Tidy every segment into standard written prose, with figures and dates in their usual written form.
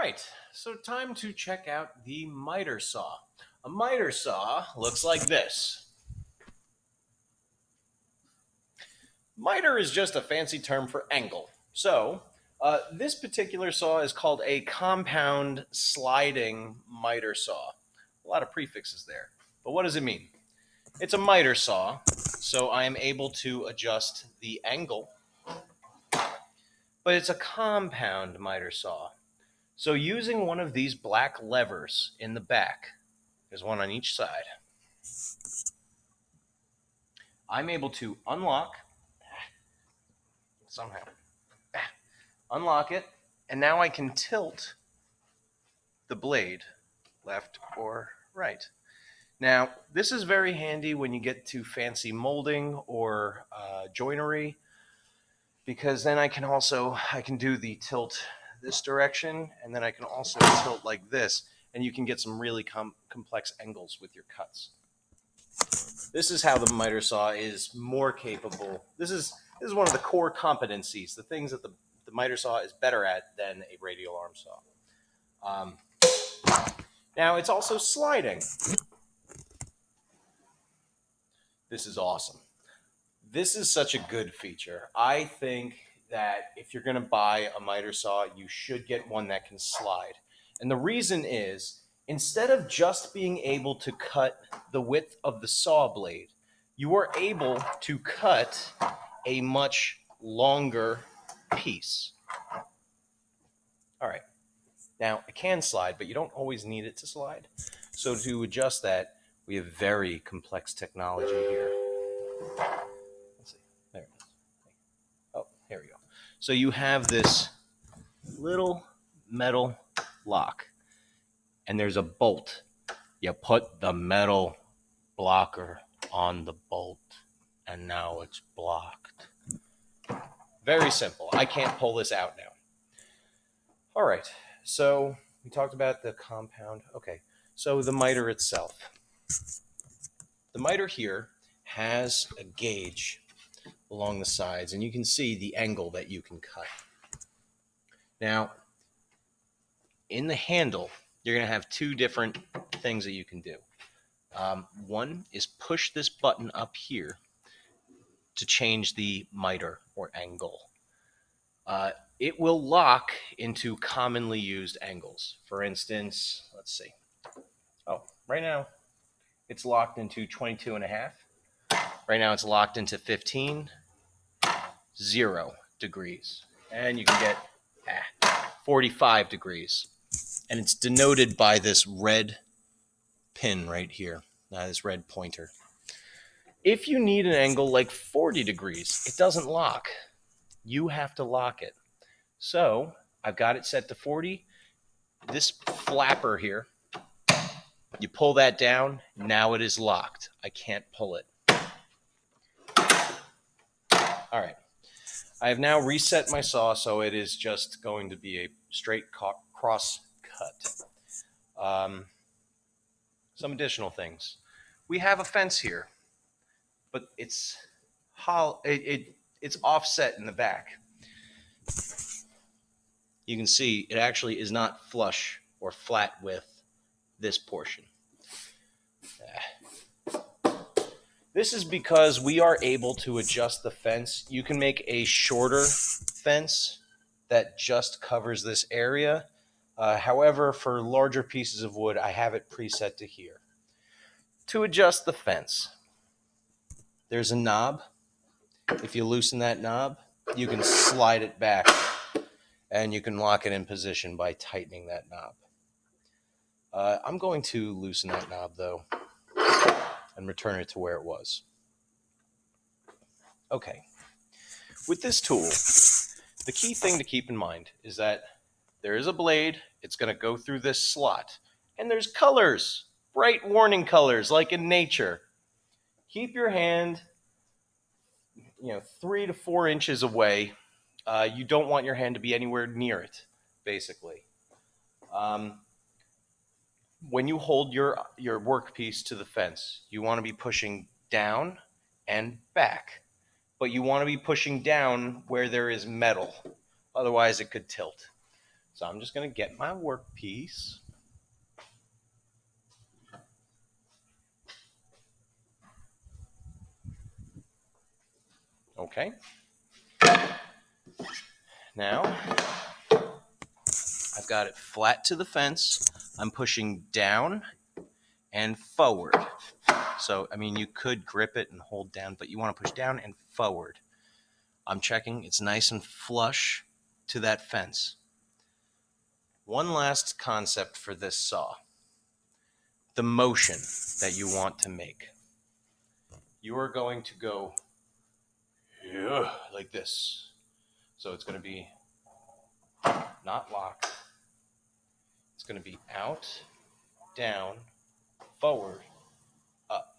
right, so time to check out the miter saw. A miter saw looks like this. Miter is just a fancy term for angle. This particular saw is called a compound sliding miter saw. A lot of prefixes there. But what does it mean? It's a miter saw, so I am able to adjust the angle, but it's a compound miter saw. So using one of these black levers in the back, there's one on each side, I'm able to somehow unlock it, and now I can tilt the blade left or right. Now, this is very handy when you get to fancy molding or joinery, because then I can do the tilt this direction, and then I can also tilt like this, and you can get some really complex angles with your cuts. This is how the miter saw is more capable. This is one of the core competencies, the things that the miter saw is better at than a radial arm saw. Um, Now it's also sliding. This is awesome. This is such a good feature. I think that if you're going to buy a miter saw, you should get one that can slide. And the reason is, instead of just being able to cut the width of the saw blade, you are able to cut a much longer piece. All right. Now, it can slide, but you don't always need it to slide. So to adjust that, we have very complex technology here. Let's see. There it is. Oh, here we go. So you have this little metal lock, and there's a bolt. You put the metal blocker on the bolt, and now it's blocked. Very simple. I can't pull this out now. All right. So we talked about the compound. Okay. So the miter itself. The miter here has a gauge along the sides, and you can see the angle that you can cut. Now, in the handle, you're going to have two different things that you can do. One is push this button up here to change the miter or angle. It will lock into commonly used angles. For instance, let's see. Oh, right now it's locked into 22 and a half. Right now it's locked into 15, 0 degrees. And you can get 45 degrees. And it's denoted by this red pin right here, this red pointer. If you need an angle like 40 degrees, it doesn't lock. You have to lock it. So I've got it set to 40. This flapper here, you pull that down, now it is locked. I can't pull it. All right. I have now reset my saw, so it is just going to be a straight cross cut. Some additional things. We have a fence here, but it's offset in the back. You can see it actually is not flush or flat with this portion. This is because we are able to adjust the fence. You can make a shorter fence that just covers this area. However, for larger pieces of wood, I have it preset to here. To adjust the fence, there's a knob. If you loosen that knob, you can slide it back, and you can lock it in position by tightening that knob. I'm going to loosen that knob, though, and return it to where it was. Okay. With this tool, the key thing to keep in mind is that there is a blade. It's going to go through this slot, and there's colors, bright warning colors like in nature. Keep your hand 3 to 4 inches away. You don't want your hand to be anywhere near it, basically. When you hold your workpiece to the fence, you want to be pushing down and back, but you want to be pushing down where there is metal. Otherwise, it could tilt. So I'm just going to get my workpiece. Okay. Now, I've got it flat to the fence. I'm pushing down and forward. So, I mean, you could grip it and hold down, but you want to push down and forward. I'm checking it's nice and flush to that fence. One last concept for this saw. The motion that you want to make. You are going to go like this. So it's going to be not locked. It's going to be out, down, forward, up.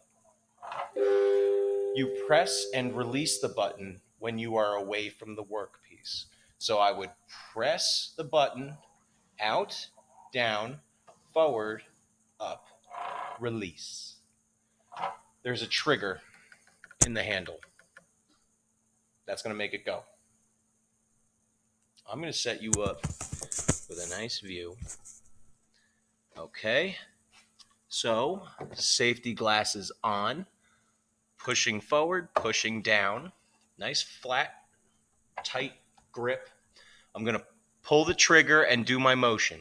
You press and release the button when you are away from the workpiece. So I would press the button, out, down, forward, up, release. There's a trigger in the handle. That's going to make it go. I'm going to set you up with a nice view. Okay. So, safety glasses on, pushing forward, pushing down. Nice flat, tight grip. I'm going to pull the trigger and do my motion.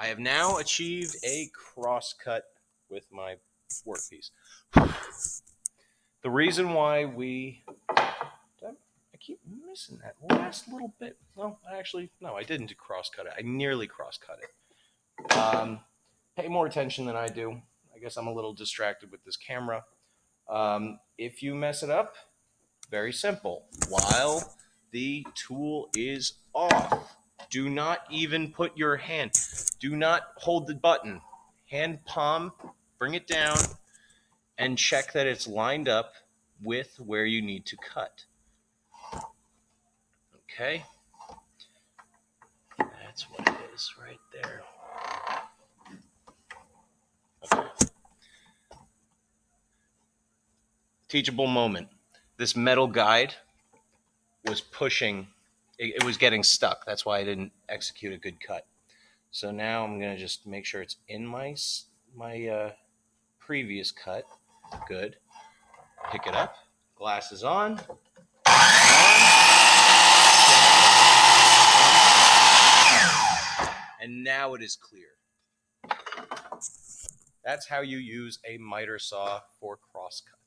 I have now achieved a cross cut with my workpiece. The reason why I keep missing that last little bit. Well, actually, no, I didn't cross cut it. I nearly cross cut it. Pay more attention than I do. I guess I'm a little distracted with this camera. If you mess it up, very simple. While the tool is off, do not even put your hand, do not hold the button. Hand palm, bring it down, and check that it's lined up with where you need to cut. Okay? That's what it is right there. Okay. Teachable moment. This metal guide was pushing, it was getting stuck. That's why I didn't execute a good cut. So now I'm going to just make sure it's in my previous cut. Good. Pick it up. Glasses on. And now it is clear. That's how you use a miter saw for cross cut.